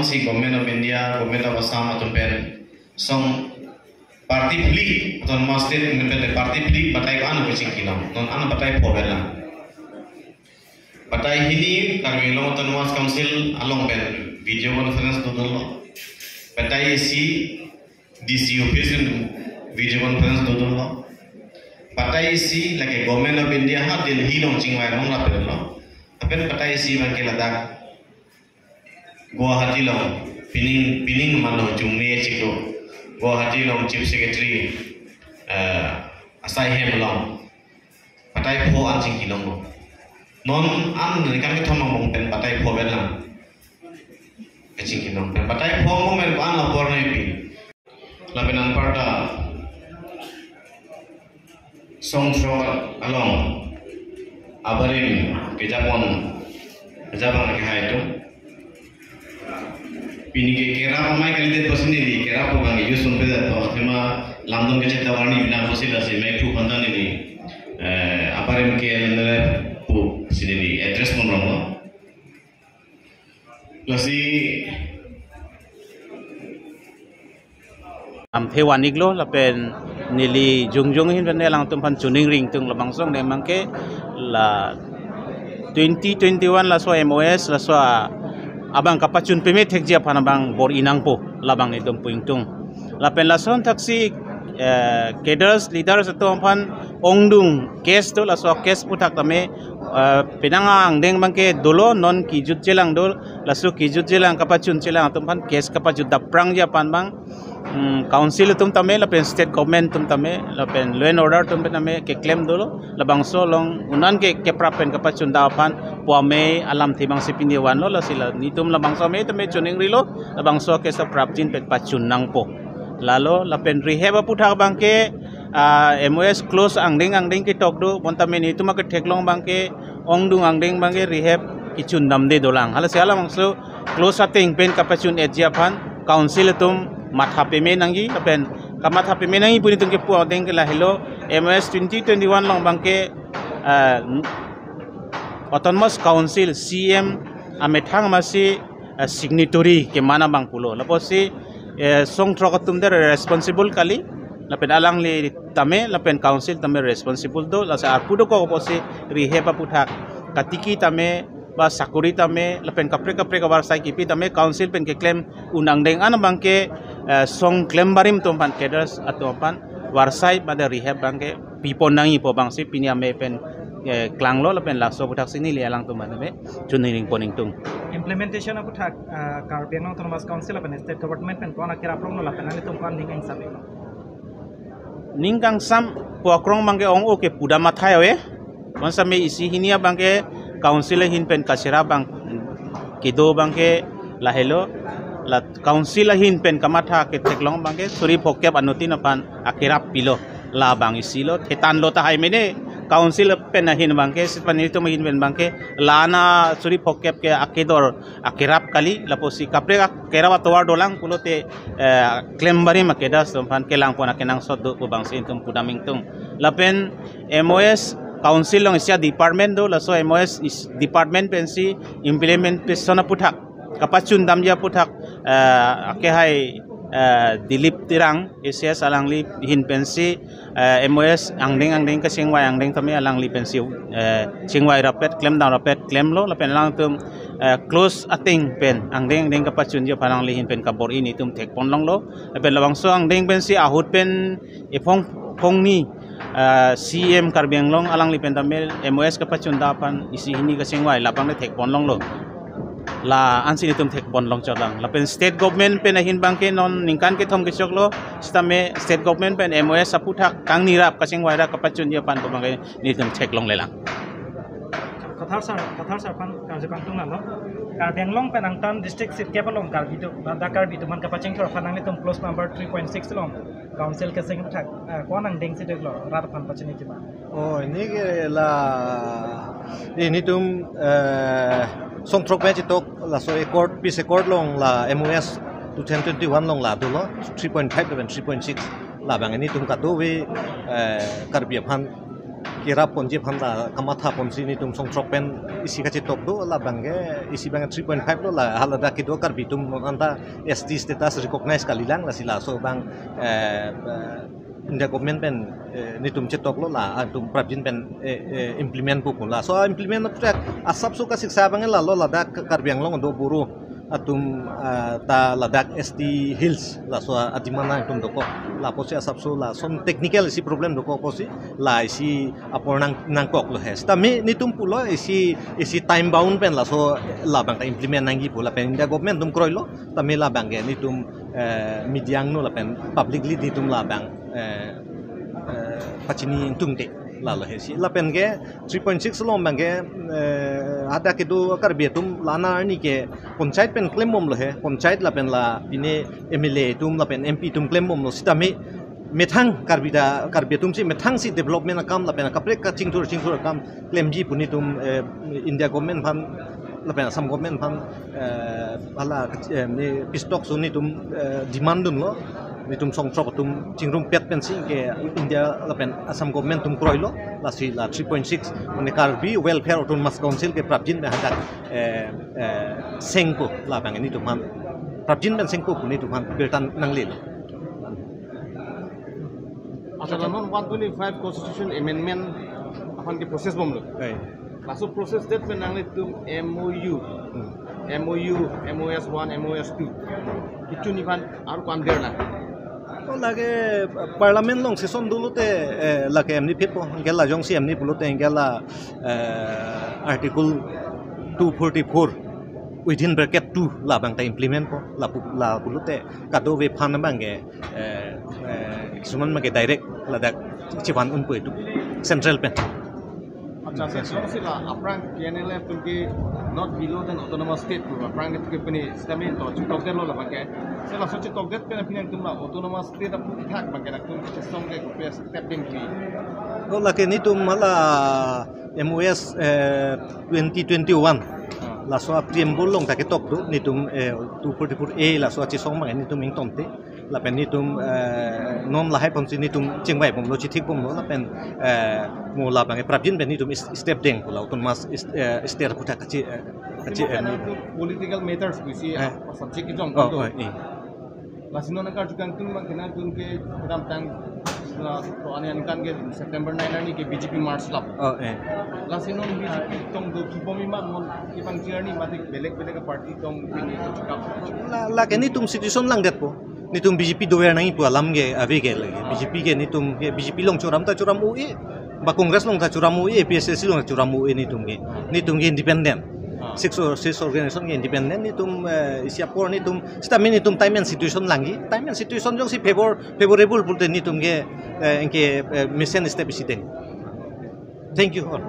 bang si government of India, government of Assam atau pen song parti plik atau masjid independen parti plik batai ko anu kucing kilam, non anu batai pobela. Batai ini kami long autonomous council along pen video conference dulu lo. Batai si DC office video conference dulu lo. Batai si lagi government of India ha Delhi long cingwai long lah pen lo. Tapi batai si bangke Ladakh Guwahati long pining malo jumne chilo Guwahati long chief secretary asai hem long patai pho an sing kilong non an ni kan thom mong pen patai pho belang kaching kilong pen patai pho mong men an la bor nei pi la penan parta song thro along abarin ke Japon ke hai tu pini ke kera pamai kali det pasini di kera po gangi yusun pe to thema lamdon ke cheta warni bina posila se mai thu khandani ni aparem ke nare po sini di address mon rongo lasi am thewan iglo la pen nili jungjung hin pen lang tum pan chuning ring tung la bangsong ne mangke la 2021 la so MOS la so abang kapacun pemit hekjia panabang bor inang po labang ni dumpuing tung lapen lason taksi cadres leaders atau pan ongdung case tu laso case putak kami pinangang deng bangke dolo non kijut jelang dol laso kijut jelang kapacun jelang atau pan case kapacun daprang ja pan bang council tum tame lapen state government tum tame lapen law and order tum tame ke claim dolo labang so long unan ke prapen kapacun dapan puame alam tibang sipini wan lo lasila nitum labang so me tame chuning rilo labang so ke sa prapjin pet pachun nang po lalo lapen rehab puthak bangke MOS close angding ki tokdo montame nitum ke theklong bangke ongdung angding bangke rehab kichun namde dolang hala siala mangso close ating pen kapachun ejia pan council tum matha peme nangi lapen kamatha peme nangi puni tung ke pu deng ke lahilo MOS 2021 long bangke autonomous council CM amethang masi signatory ke mana bang pulo laposi song trokatum der responsible kali lapen alang li tame lapen council tame responsible do lasa arpudo ko posi reheba puthak katiki tame ba sakuri tame lapen kapre kawar sai kipi tame council pen ke claim unang deng an bangke song claim barim tum pan cadres atau pan warsai pada rehab bangke pipon nangi po bangsi pinyame pen klanglo lapen laso puthak sini li alang tum maname chuning poning tung implementation of puthak Caribbean Autonomous Council lapen state government pen kona kira prong no lapen ani tum kan ningang sabe ningkang sam puakrong bangke ong oke puda mathayo monsame isi hinia bangke council hin pen kasira bang kido bangke lahelo la council hin pen kamatha ke teklong bangke suri phokep anuti na pan akirap pilo la bang isilo thetan lo ta hai mene council pen hin bangke sipani to hin pen bangke lana suri phokep ke akidor akirap kali laposi kapre kerawa towar dolang pulote claim bari makeda sompan kelang pona kenang soddo po bang sin tum pudaming tung lapen MOS council long isya department do laso MOS is department pensi implementation puthak kapachun damja puthak ake hai Dilip Tirang ICS alangli hin pensi MOS angdeng ke singwai angdeng tame alangli pensi singwai rapet claim down rapet claim lo lapen lang tum close ating pen angdeng kapachun jo palangli hin pen kabor ini tum tek pon long lo lapen lawang so angdeng pensi ahut pen ipong pongni CM Caribbean long alang lipen tamel MOS kapachun dapan isi hini ka singwai lapang ne tek pon long lo la ansi nitum tek pon long chodang lapen state government pen ahin bangke non ningkan ke thom ke choklo stame state government pen MOS saputhak kang nirap ka singwai ra kapachun dia pan pamangke nitum tek long lelang kathar sar pan karjakam tung nalo Caribbean long pen angtan district sit kepalong karbitu Dakar bitu man kapacheng thor fanang nitum close number 3.6 long council ke sing thak konang deng si deglo rar pan pachini kiba oh ini la ini tum song trok me chitok la so accord peace accord long la MOS 2021 long la dulo 3.5 dan 3.6 la bang ini tum katu we Caribbean kira ponji phamla kamatha ponji ni tum songtrok pen isi kachi top do la bangge isi bang 3.5 lo la halada kido kar bitum anta ST status recognize kalilang la sila so bang India government pen nitum cetok lo la tum prabjin pen implement pupun la so implement prak asap so ka siksa bang la lo ladak karbiang lo do buru atum ta ladak ST hills la so adimana tum doko la posi asap so la som technical isi problem doko posi la isi apor nang kok lo hes ta me nitum pulo isi time bound pen la so la bang ta implement nangi pula pen India government tum kroilo ta me la bang ge nitum mediang no la pen publicly nitum la bang pachini tungte la hesi la pen ge 3.6 lom bang ge ada kidu kar betum lana ni ke panchayat pen claim mom lo he panchayat la pen la bine MLA tum la pen MP tum claim mom lo sitame methang kar betum si methang si development kam la pen kapre ka chingthur kam claim ji puni tum India government phan la pen assam government phan ala ni pistok suni tum demand dun lo nitum songtrok tum chingrum pet pensi ke India lapen Assam government tum kroilo la 3.6 mane karbi welfare autonomous council ke prabjin me hadak sengko la bang ni tum han prabjin ben sengko puni tum han bertan nanglil Dalam 125 constitution amendment akan di proses bom lo. Masuk proses dat penanglit tum MOU MOS 1 MOS 2 itu ni kan aru kander lah. Lagi parlimen long session dulu te lagi emni pipo gela jong si emni pulu te gela article 244 within bracket 2 la bang ta implement po la pulu te kado we phan bang ge suman mage direct la dak chiban un po itu central pen अच्छा सेक्शन से ला अपरांग KNLF तुमके not below than autonomous state pro अपरांग itu kepeni statement to चिtok दे लो ला बके से ला सोच चिtok दे पे फिन तुमला autonomous state अप थाक बके ना तुम सिस्टम के पे stepping की तो लके नि तुम मला MOS 2021 la so preamble long ta ke tok du ni tum 244A la so chi song mang ni tum ing tomte la pen ni tum nom la hai pom si ni tum chingwai pom lo chi thik pom lo la pen mo la bang prabjin ben ni tum step deng la autonomous state puta kachi political matters bisi subject ki jong to la sino na ka tukang tum mang kena tum ke ram tang to anian kan ke September 9 ni ke BJP march lap la sino BJP tong do kipomi man mon ipang journey matik belek party tong pini chukap la ke ni tum situation lang det po ni tum BJP doer nang ipu alam ge ave ge lagi BJP ge ni tum BJP long churam ta churam UI ba congress long ta churam UI PSSC long churam UI ni tum ge independent six organization ge independent ni tum siapor ni tum stami ni tum time and situation langi time and situation jong si favorable pulte ni tum ge engke mission step isiteng thank you all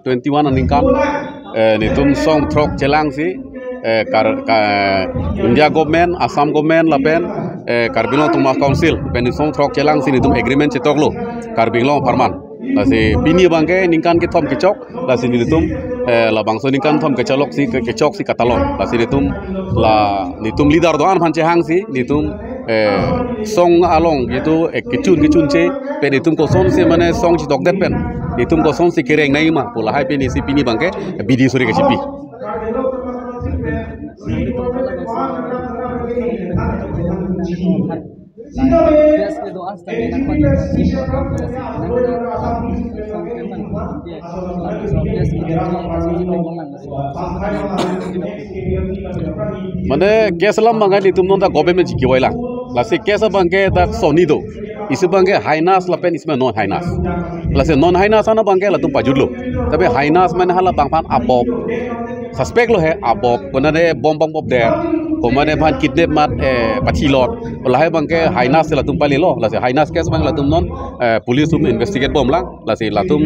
21 aningkan nitum song trok jelang si India government Assam government lapen karbilong tuma council pen song trok jelang si nitum agreement cetok lo karbilong farman lasi bini bangke ningkan ke thom kecok lasi nitum la bangso ningkan thom kecalok si kecok si katalon lasi nitum leader doan phanche hang si nitum song along itu kecun ce pen nitum ko son si mane song cetok det pen nitum ko son si kereng nai ma pola hai pen isi bini bangke bidi suri ke cipi Mana kesalam bangai di tumnon tak government jiki wailang. Lasi kesal bangke tak sonido. Isi bangke hainas lapen isme non hainas. Lasi non hainas ana bangke latum pajudlo. Tapi hainas mana hala bangpan abob. Suspect lo he abob. Kena de bom der. Komane pan kidnap mat patilot. Lahai bangke hainas latum palilo. Lasi hainas kes bang latum non police tum investigate bom lang. Lasi latum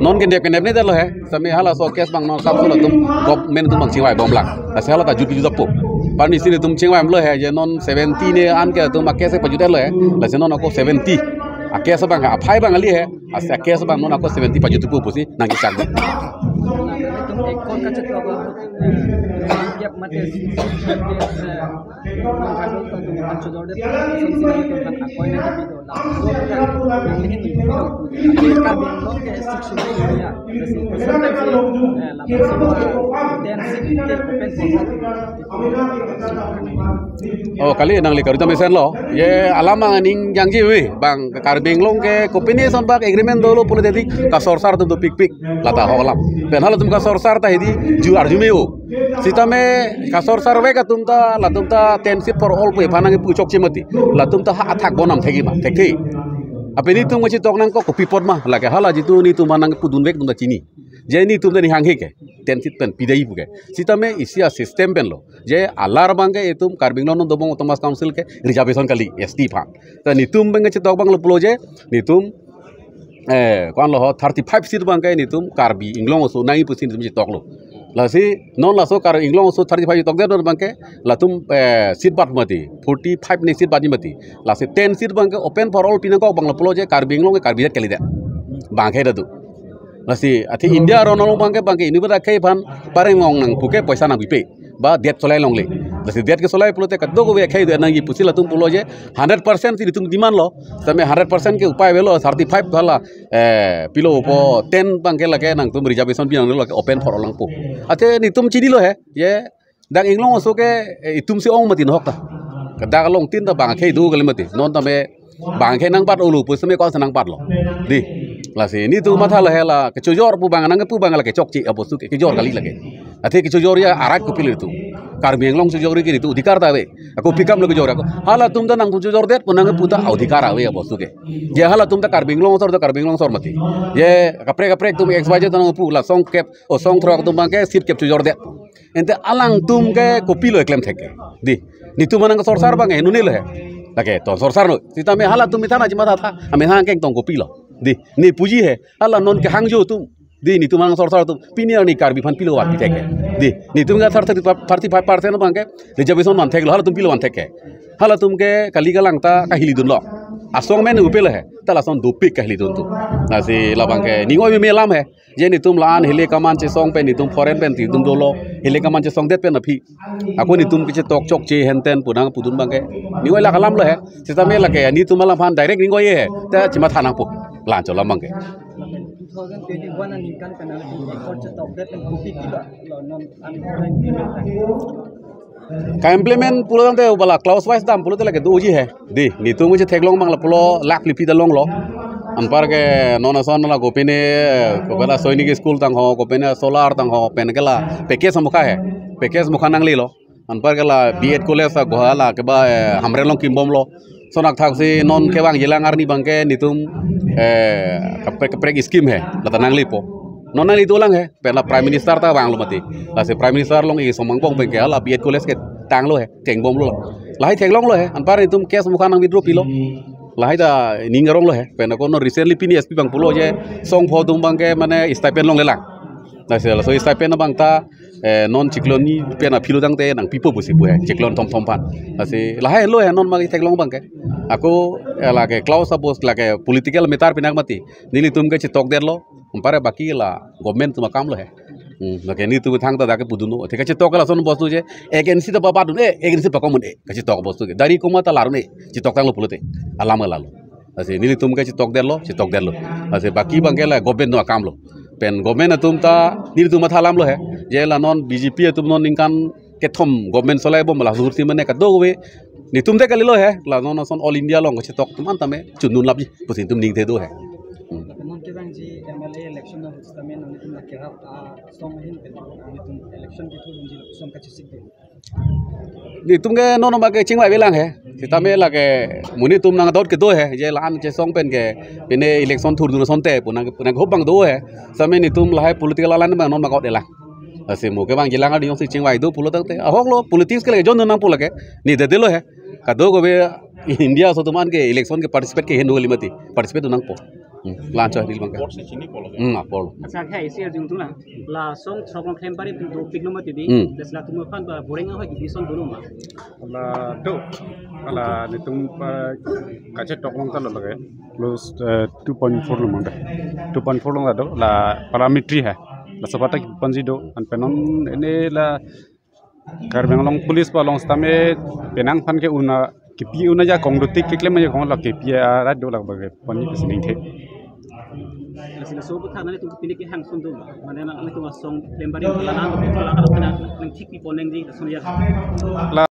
non kendep ni dah lo he. Sami hala so kes bang non sabso latum government tum bang ciwai bom lang. Lasi hala tak judu judak po. Pan di sini tum ciwai lo he. Je non 70 ni an ke tum akes pajudet lo he. Lasi non aku 70. Akes bang apai bang ali he. Akes bang non aku 70 pajudet po pusi nangis cak. itu ekor kacet apa tiap mati mengkado tentu mencodor deh sensasi itu kan aku ini gitu lah yang ini itu kan belum ke seksi ya sometimes la persona dance oh kali nang li karuta mesen lo ye alama ning jangji we bang karbing long ke kopini son bak agreement dolo politik ka sorsar tum pik pik lata holam ben hala tum ka sorsar ta hedi ju arjumeo sitame ka sorsar we ka tum ta la tum ta tensit for all pe phanang pu chok chimati la tum ta athak bonam thegi ma theki apeni tum chi tok nang ko kopi pot ma la ke hala jitu ni tum manang pudun wek tum ta chini je ni tum ni hang heke tensit pen pidai buke sitame isia system pen lo je alar bangke etum karbing lo no dobong otomas council ke reservation kali st pha ta ni tum bang chi tok bang lo plo je ni tum kon lo 35 seat bangke ni tum karbi inglong so 9% tum chi tok lo la si non la so kar inglong so 35 tok de bangke la tum seat bat mati 45 ni seat bat mati la si 10 seat bangke open for all pinang ko bang lo plo je karbing lo ke karbi kali de bangke da tu Nasi, ati India ronalong bangke ini berada kai pan pareng ngong nang puke paisa nang bipe ba det solai long le nasi det ke solai pulote kaddo ko be kai de nang pusi la tum pulo je 100% ti tum diman lo tame 100% ke upay velo 35 bhala pilo po 10 bangke la ke nang tum reservation pi nang lo ke open for lang pu ate ni tum chidi lo he ye dang inglong so ke itum si ong mati nok ta kada long tin ta bang kai du gal mati non tame bang kai nang pat ulu pu same ko sanang pat lo di lasi ini tu mata lah hela kecojor pu bangan pu bangal ke cokci apa tu kecojor kali lagi ate kecojor ya arak ku pilih itu karbing long kecojor ini itu dikar tawe aku pikam lo kecojor aku hala tum ta nang kecojor det punang puta audikar awe apa tu ke je hala tum ta karbing long sor mati ye kaprek tum xyz tanang pu la song kep o song throk tum bangke sit kep kecojor det ente alang tum ke kopi lo klem theke di ni tu manang sor sar bange nunil he lage to sor sar no sita me hala tum mithana jima tha ame hang keng tong kopi lo di ni puji he ala non ke hangjo tu di ni tumang sor sor tu piniar ni karbi fan pilo wat teke di ni tum ga 35% bangke reservation man thek hala tum pilo wan theke hala tum ke kali galang ta ka hili dun lo asong men upel he tala son dopik ka hili dun tu nasi la bangke ni ngoi me lam he je ni tum laan hele kaman che song pen ni tum foreign pen ti tum dolo hele kaman che song det pen api aku ni tum ke tok chok che henten punang pudun bangke ni ngoi la kalam lo he sitame la ke ni tum malam fan direct ni ngoi he ta chima thanang pu lanco lamang ke 2021 ani kan kana ekor cetok det dan kopi kilo lo non an ka implement pulo tante bala clause wise dam pulo tele ke doji he di ni tu muche theklong mang la pulo lak lipi da long lo ampar ke non ason la gopene ko bala soinik school tang ho gopene solar tang ho pen ke la package mukha he package mukha nang li lo ampar ke la B.Ed college sa gohala ke ba hamre long kimbom lo sonak thak si non ke bang jelang arni bangke nitum kaprek scheme he la tanang lipo non nang itu lang he pela prime minister ta bang lo mati la se prime minister long i somang pong bangke la B.Ed college ke tang lo he teng bom lo la hai thek long lo he anpar nitum kes mukha nang withdraw pilo lahai da ningarong lo he pena kono recently pini SP bang pulo je song pho tum bangke mane stipend long lelang la se la so stipend bang ta non cikloni pena philo dang te nang pipo busi bu he ciklon tom pan la se lahai lo he non magi thek long bangke aku la ke clause suppose la ke political metar pinak mati nili tum ke chitok der lo umpare baki la government tum kam lo he la ke ni tu thang ta dake puduno theka chitok la son bostu je agency ta baba dun agency pa komun ke chitok bostu ke dari kuma ta larune chitok tang lo pulote alama lalu ase nili tum ke chitok der lo ase baki bangke la government no kam lo pen government tum ta nili tum thalam lo he je la non BJP tum non ingkan ke thom government solai bom la surti mane ka do we ni tum te kalilo he la non son all india long chitok tum antame chunun labji pusin tum ning te do he non ke bang ji MLA election no stamen non tum la kera song hin pen tum election ke thun ji song ka chisik de ni tum ke non ma ke chingwai belang he sitame la ke muni tum nang dot ke do he je lan che song pen ke pene election thur dur son te punang hop bang do he same ni tum la hai political alan bang non ma got de la ase mo ke bang jilang adi si chingwai do pulo tang te ahok lo politics ke le jon nang pula ke ni de lo he ka do go be india so tuman ke election ke participate ke hindu limati participate nang po lancho dil bang polo acha kha isi jung tuna la song thokong khem pari do pik number ti di desla tum fan ba boring ho division dulu ma la do ala nitung kache toklong ta lage close 2.4 lo mande 2.4 lo do la parametry hai la sabata ki panjido an penon ene la karbeng long police pa long stame penang phan ke una ki pi una ja kong do tik ke klem ja kong la ke pi ra do la ba ke pani sining the sila so buta na itong pinik hang sundo mana na ang itong song lembari la na ko la ka na nang tik pi poneng di so ya